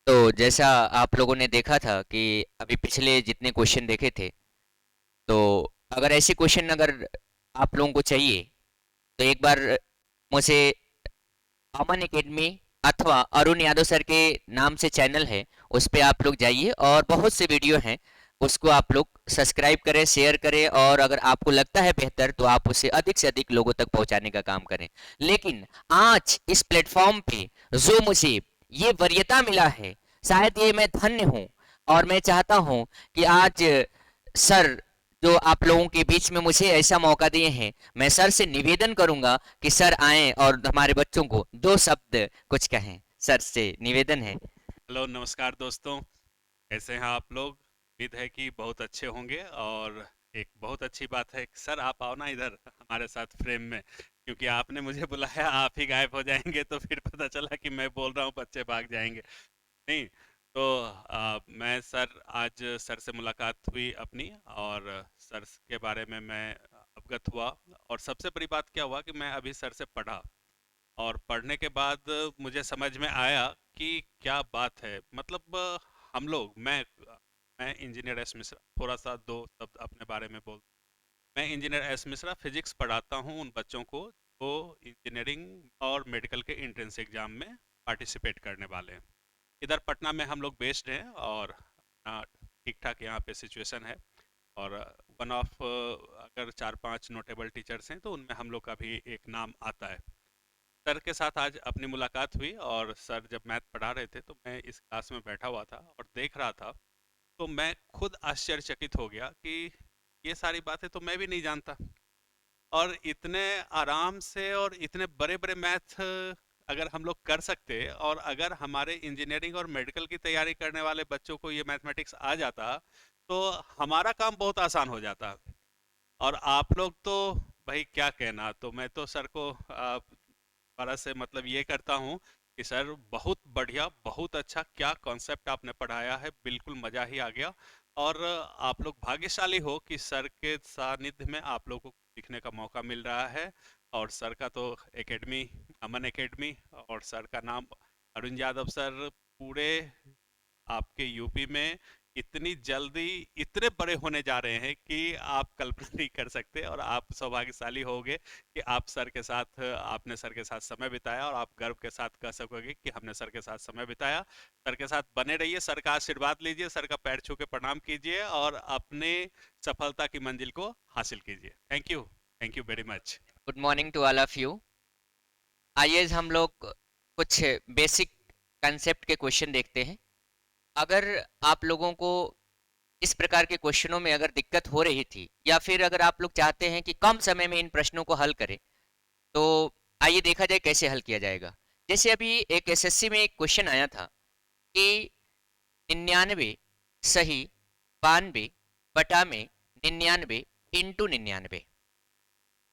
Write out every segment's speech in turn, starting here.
तो जैसा आप लोगों ने देखा था कि अभी पिछले जितने क्वेश्चन देखे थे, तो अगर ऐसे क्वेश्चन अगर आप लोगों को चाहिए तो एक बार मुझे अमन एकेडमी अथवा अरुण यादव सर के नाम से चैनल है, उस पे आप लोग जाइए और बहुत से वीडियो हैं, उसको आप लोग सब्सक्राइब करें, शेयर करें और अगर आपको लगता है बेहतर तो आप उसे अधिक से अधिक लोगों तक पहुंचाने का काम करें। लेकिन आज इस प्लेटफॉर्म पे जो मुझे ये वरीयता मिला है, शायद ये मैं धन्य हूँ। और मैं चाहता हूँ कि आज सर जो आप लोगों के बीच में मुझे ऐसा मौका दिए हैं, मैं सर से निवेदन करूंगा कि सर आएं और हमारे बच्चों को दो शब्द कुछ कहें। सर से निवेदन है। हेलो नमस्कार दोस्तों। कैसे हैं आप लोग? उम्मीद है कि बहुत अच्छे होंगे। और एक बहुत अच्छी बात है कि सर आप आओ ना इधर हमारे साथ फ्रेम में, क्योंकि आपने मुझे बुलाया, आप ही गायब हो जाएंगे तो फिर पता चला कि मैं बोल रहा हूँ बच्चे भाग जाएंगे। नहीं तो मैं सर आज सर से मुलाकात हुई अपनी, और सर के बारे में मैं अवगत हुआ। और सबसे बड़ी बात क्या हुआ कि मैं अभी सर से पढ़ा, और पढ़ने के बाद मुझे समझ में आया कि क्या बात है। मतलब हम लोग मैं इंजीनियर एस मिश्रा, थोड़ा सा दो शब्द अपने बारे में बोल। मैं इंजीनियर एस मिश्रा फिजिक्स पढ़ाता हूँ उन बच्चों को जो इंजीनियरिंग और मेडिकल के एंट्रेंस एग्जाम में पार्टिसिपेट करने वाले हैं। इधर पटना में हम लोग बेस्ड हैं, और ठीक ठाक यहाँ पे सिचुएशन है। और वन ऑफ अगर चार पांच नोटेबल टीचर्स हैं तो उनमें हम लोग का भी एक नाम आता है। सर के साथ आज अपनी मुलाकात हुई, और सर जब मैथ पढ़ा रहे थे तो मैं इस क्लास में बैठा हुआ था और देख रहा था। तो मैं खुद आश्चर्यचकित हो गया कि ये सारी बातें तो मैं भी नहीं जानता। और इतने आराम से और इतने बड़े बड़े मैथ अगर हम लोग कर सकते, और अगर हमारे इंजीनियरिंग और मेडिकल की तैयारी करने वाले बच्चों को ये मैथमेटिक्स आ जाता तो हमारा काम बहुत आसान हो जाता। और आप लोग तो भाई क्या कहना। तो मैं तो सर को दोबारा से मतलब ये करता हूँ कि सर बहुत बढ़िया, बहुत अच्छा, क्या कॉन्सेप्ट आपने पढ़ाया है, बिल्कुल मज़ा ही आ गया। और आप लोग भाग्यशाली हो कि सर के सानिध्य में आप लोगों को सीखने का मौका मिल रहा है। और सर का तो एकेडमी, अमन एकेडमी, और सर का नाम अरुण यादव सर पूरे आपके यूपी में इतनी जल्दी इतने बड़े होने जा रहे हैं कि आप कल्पना नहीं कर सकते। और आप सौभाग्यशाली होगे कि आप सर के साथ, आपने सर के साथ समय बिताया, और आप गर्व के साथ कह सकोगे कि हमने सर के साथ समय बिताया। सर के साथ बने रहिए, सर का आशीर्वाद लीजिए, सर का पैर छू के प्रणाम कीजिए, और अपने सफलता की मंजिल को हासिल कीजिए। Thank you very much. Good morning to all of you. आइए हम लोग कुछ बेसिक कंसेप्ट के क्वेश्चन देखते हैं। अगर आप लोगों को इस प्रकार के क्वेश्चनों में अगर दिक्कत हो रही थी, या फिर अगर आप लोग चाहते हैं कि कम समय में इन प्रश्नों को हल करें, तो आइए देखा जाए कैसे हल किया जाएगा। जैसे अभी एक एसएससी में एक क्वेश्चन आया था कि 99 सही 92 बटा में 99 इंटू 99।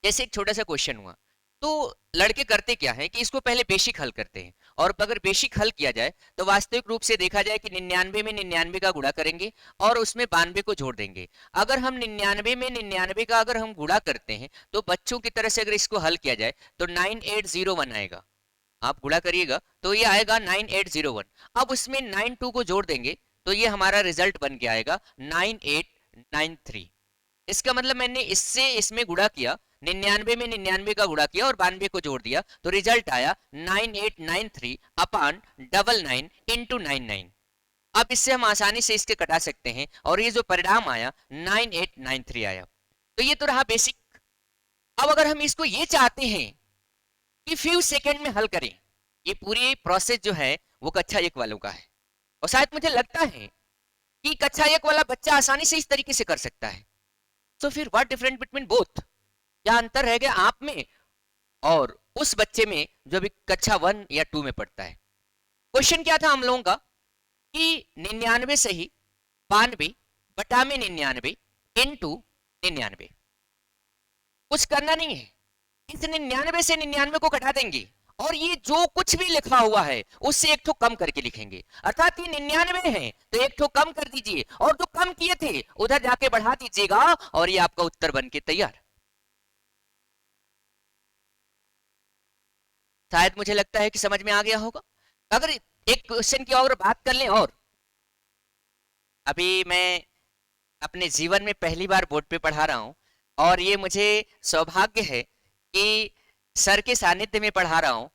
जैसे एक छोटा सा क्वेश्चन हुआ, तो लड़के करते क्या है कि इसको पहले बेसिक हल करते हैं। और अगर बेसिक हल किया जाए तो वास्तविक रूप से देखा जाए कि 99 में 99 का गुणा करेंगे और उसमें 92 को जोड़ देंगे। अगर हम 99 में 99 का अगर हम गुणा करते हैं तो बच्चों की तरह से अगर इसको हल किया जाए तो 9801 आएगा। आप गुणा करिएगा तो ये आएगा 9801। अब उसमें 92 को जोड़ देंगे तो ये हमारा रिजल्ट बन के आएगा 9893। इसका मतलब मैंने इससे इसमें गुणा किया, 99 में 99 का गुणा किया और 92 को जोड़ दिया, तो रिजल्ट आया 9893 अपान 99 इंटू 99। अब इससे हम आसानी से इसके कटा सकते हैं और ये जो परिणाम आया 9893 आया। तो ये तो रहा बेसिक। अब अगर हम इसको ये चाहते हैं कि फ्यू सेकेंड में हल करें, ये पूरी प्रोसेस जो है वो कक्षा एक वालों का है, और शायद मुझे लगता है कि कक्षा एक वाला बच्चा आसानी से इस तरीके से कर सकता है। तो फिर व्हाट डिफरेंट बिटवीन बोथ? क्या अंतर रह गया आप में और उस बच्चे में जो अभी कक्षा 1 या 2 में पढ़ता है? क्वेश्चन क्या था हम लोगों का कि 99 सही 92 बटा में 99 इंटू 99। कुछ करना नहीं है, इस 99 से 99 को घटा देंगे और ये जो कुछ भी लिखा हुआ है उससे एक ठो कम करके लिखेंगे। अर्थात ये 99 है तो एक ठो कम कर दीजिए और जो कम किए थे उधर जाके बढ़ा दीजिएगा और ये आपका उत्तर बन के तैयार। शायद मुझे लगता है कि समझ में आ गया होगा। अगर एक क्वेश्चन की और बात कर लें। और अभी मैं अपने जीवन में पहली बार बोर्ड पे पढ़ा रहा हूँ, और ये मुझे सौभाग्य है कि सर के सानिध्य में पढ़ा रहा हूँ।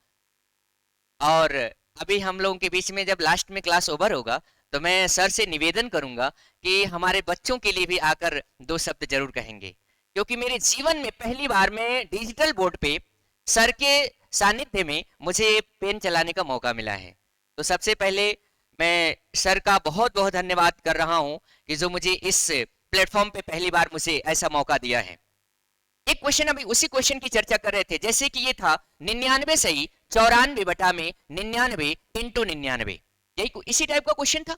और अभी हम लोगों के बीच में जब लास्ट में क्लास ओवर होगा, तो मैं सर से निवेदन करूंगा कि हमारे बच्चों के लिए भी आकर दो शब्द जरूर कहेंगे, क्योंकि मेरे जीवन में पहली बार में डिजिटल बोर्ड पे सर के सानिध्य में मुझे पेन चलाने का मौका मिला है। तो सबसे पहले मैं सर का बहुत बहुत धन्यवाद कर रहा हूं कि जो मुझे इस प्लेटफॉर्म पे पहली बार मुझे ऐसा मौका दिया है। एक क्वेश्चन, अभी उसी क्वेश्चन की चर्चा कर रहे थे, जैसे कि ये था 99 सही 94 बटा में 99 इंटू 99, यही इसी टाइप का क्वेश्चन था।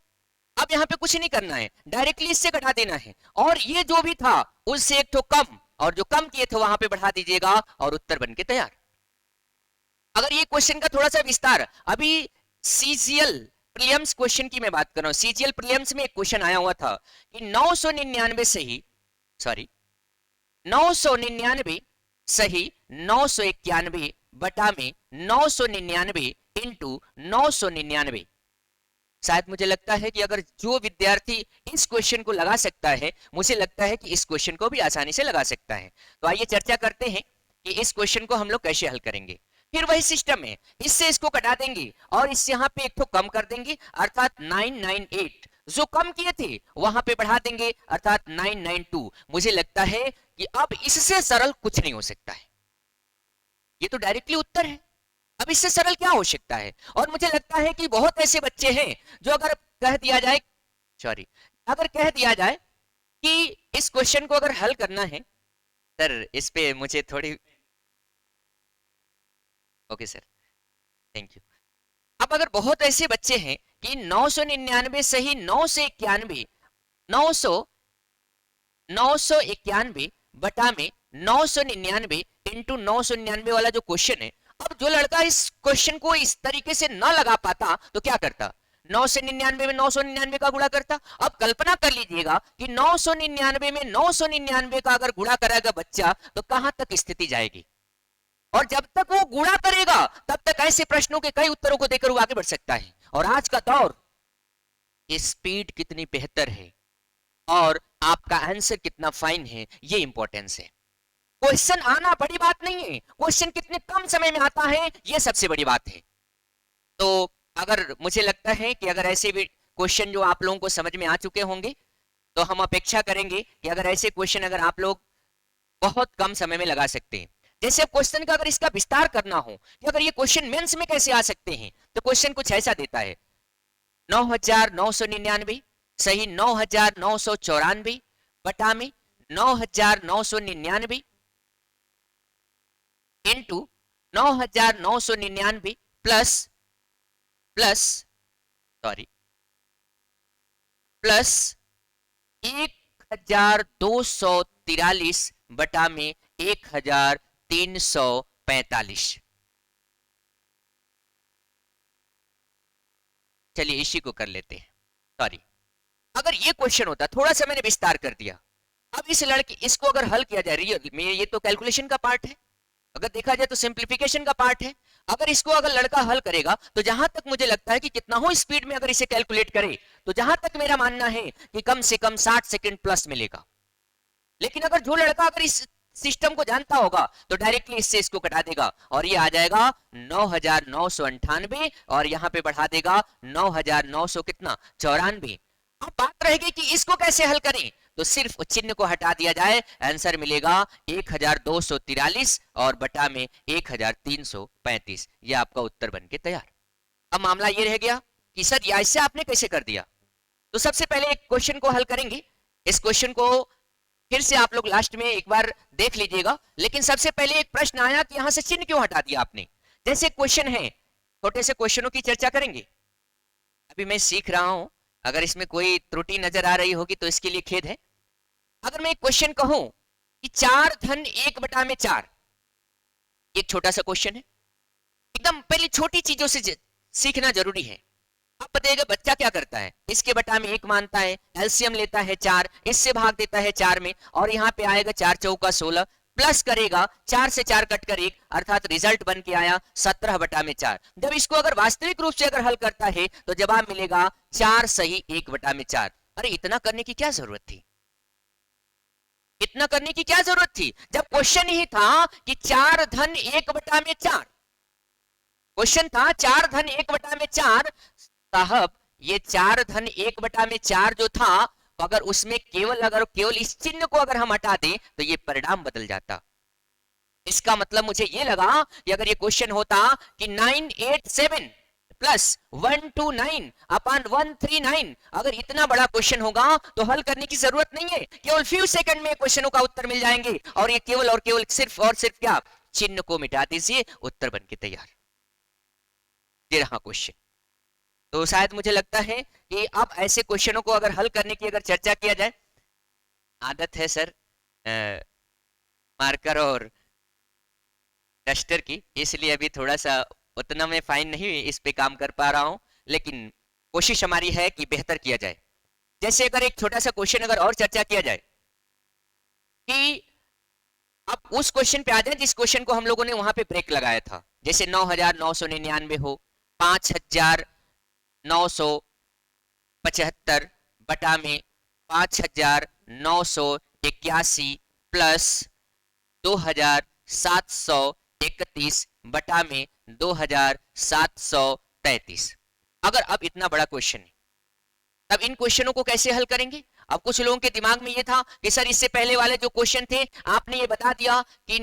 अब यहाँ पे कुछ नहीं करना है, डायरेक्टली इससे घटा देना है, और ये जो भी था उससे एक तो कम, और जो कम किए थे वहां पे बढ़ा दीजिएगा और उत्तर बन के तैयार। अगर ये क्वेश्चन का थोड़ा सा विस्तार, अभी सीजीएल प्रीलिम्स क्वेश्चन की मैं बात कर रहा हूँ। सीजीएल प्रीलिम्स में एक क्वेश्चन आया हुआ था कि 999 सही, सॉरी 999 सही 991 बटा में 999 इंटू 999। शायद मुझे लगता है कि अगर जो विद्यार्थी इस क्वेश्चन को लगा सकता है, मुझे लगता है कि इस क्वेश्चन को भी आसानी से लगा सकता है। तो आइए चर्चा करते हैं कि इस क्वेश्चन को हम लोग कैसे हल करेंगे। फिर वही सिस्टम है, इससे इसको कटा देंगे और इससे यहाँ पे एक तो कम कर देंगे, अर्थात 998 जो कम किए थे वहां पे बढ़ा देंगे, अर्थात 992। मुझे लगता है कि अब इससे सरल कुछ नहीं हो सकता है, ये तो डायरेक्टली उत्तर है। अब इससे सरल क्या हो सकता है? और मुझे लगता है कि बहुत ऐसे बच्चे हैं जो अगर कह दिया जाए, सॉरी, अगर कह दिया जाए कि इस क्वेश्चन को अगर हल करना है, सर इस पे मुझे थोड़ी, ओके सर, थैंक यू। अब अगर बहुत ऐसे बच्चे हैं कि 999 सही 991 991 बटा में 999 इंटू 999 वाला जो क्वेश्चन है, अब जो लड़का इस क्वेश्चन को इस तरीके से न लगा पाता तो क्या करता? 999 में 999 का गुणा करता। अब कल्पना कर लीजिएगा कि 999 में 999 का अगर गुणा कराएगा बच्चा, तो कहां तक स्थिति जाएगी। और जब तक वो गुणा करेगा तब तक ऐसे प्रश्नों के कई उत्तरों को देकर वो आगे बढ़ सकता है। और आज का दौर, स्पीड कितनी बेहतर है और आपका आंसर कितना फाइन है, ये इंपॉर्टेंस है। क्वेश्चन आना बड़ी बात नहीं है, क्वेश्चन कितने कम समय में आता है ये सबसे बड़ी बात है। तो अगर मुझे लगता है कि अगर ऐसे भी क्वेश्चन जो आप लोगों को समझ में आ चुके होंगे, तो हम अपेक्षा करेंगे कि अगर ऐसे क्वेश्चन अगर आप लोग बहुत कम समय में लगा सकते हैं। जैसे क्वेश्चन का अगर इसका विस्तार करना हो कि अगर ये क्वेश्चन मेंस में कैसे आ सकते हैं, तो क्वेश्चन कुछ ऐसा देता है 9999 सही 9994 बटा में 9999 into 9999 plus plus sorry plus 1243 बटा में 1345। चलिए इसी को कर लेते हैं। सॉरी, अगर ये क्वेश्चन होता, थोड़ा सा मैंने विस्तार कर दिया। अब इस लड़के इसको अगर हल किया जाए, रियल में ये तो कैलकुलेशन का पार्ट है, अगर देखा जाए तो सिंप्लीफिकेशन का पार्ट है। अगर इसको अगर लड़का हल करेगा, तो जहां तक मुझे लगता है कि कितना हो स्पीड में अगर इसे कैलकुलेट करे, तो जहां तक मेरा मानना है कि कम से कम 60 सेकंड प्लस मिलेगा। लेकिन अगर जो लड़का अगर इस सिस्टम को जानता होगा, तो डायरेक्टली इससे इसको कटा देगा और ये आ जाएगा 9998 और यहाँ पे बढ़ा देगा 9900 कितना 94। अब बात रहेगी कि इसको कैसे हल करें, तो सिर्फ चिन्ह को हटा दिया जाए, आंसर मिलेगा 1243 और बटा में 1335। ये आपका उत्तर बन के तैयार। अब मामला ये रह गया कि सर ऐसे आपने कैसे कर दिया। तो सबसे पहले एक क्वेश्चन को हल करेंगे। इस क्वेश्चन को फिर से आप लोग लास्ट में एक बार देख लीजिएगा, लेकिन सबसे पहले एक प्रश्न आया कि यहां से चिन्ह क्यों हटा दिया आपने। जैसे क्वेश्चन है, छोटे से क्वेश्चनों की चर्चा करेंगे। अभी मैं सीख रहा हूं, अगर इसमें कोई त्रुटि नजर आ रही होगी तो इसके लिए खेद है। अगर मैं एक क्वेश्चन कहूं कि 4 धन 1 बटा में 4, एक छोटा सा क्वेश्चन है, एकदम पहले छोटी चीजों से सीखना जरूरी है। अब बताइएगा बच्चा क्या करता है, इसके बटा में 1 मानता है, एलसीएम लेता है 4, इससे भाग देता है 4 में, और यहाँ पे आएगा 4 चौका 16, प्लस करेगा 4 से 4 कट कर 1, अर्थात रिजल्ट बन के आया 17/4। जब इसको अगर वास्तविक रूप से अगर हल करता है तो जवाब मिलेगा 4 सही 1/4। अरे इतना करने की क्या जरूरत थी, इतना करने की क्या जरूरत थी, जब क्वेश्चन ही था कि 4 धन 1/4। क्वेश्चन था 4 धन 1/4। साहब ये 4 धन 1/4 जो था, अगर उसमें केवल इस चिन्ह को अगर हम हटा दें तो ये परिणाम बदल जाता। इसका मतलब मुझे ये लगा कि अगर ये क्वेश्चन होता कि 987 प्लस 129 अपान 139, अगर इतना बड़ा क्वेश्चन होगा तो हल करने की जरूरत नहीं है, केवल फ्यू सेकंड में क्वेश्चनों का उत्तर मिल जाएंगे। और ये केवल सिर्फ और सिर्फ क्या, चिन्ह को मिटा दीजिए, उत्तर बन के तैयार। ये रहा क्वेश्चन। तो शायद मुझे लगता है कि अब ऐसे क्वेश्चनों को अगर हल करने की अगर चर्चा किया जाए, आदत है सर मार्कर और डस्टर की, इसलिए अभी थोड़ा सा उतना मैं फाइन नहीं इस पे काम कर पा रहा हूं, लेकिन कोशिश हमारी है कि बेहतर किया जाए। जैसे अगर एक छोटा सा क्वेश्चन अगर और चर्चा किया जाए कि अब उस क्वेश्चन पे आ जाए जिस क्वेश्चन को हम लोगों ने वहां पे ब्रेक लगाया था, जैसे 9,999 हो 5,975 बटा में 5,981 प्लस 2,731 बटा में 2,733। अगर अब इतना बड़ा क्वेश्चन है तब इन क्वेश्चनों को कैसे हल करेंगे। अब कुछ लोगों के दिमाग में ये था कि सर इससे पहले वाले जो क्वेश्चन थे आपने ये बता दिया कि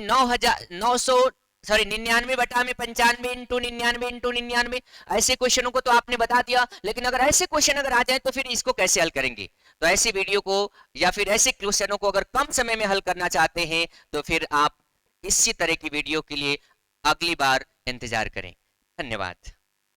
99 बटा में 95 इंटू 99 ऐसे क्वेश्चनों को तो आपने बता दिया, लेकिन अगर ऐसे क्वेश्चन अगर आ जाए तो फिर इसको कैसे हल करेंगे। तो ऐसी वीडियो को या फिर ऐसे क्वेश्चनों को अगर कम समय में हल करना चाहते हैं तो फिर आप इसी तरह की वीडियो के लिए अगली बार इंतजार करें। धन्यवाद।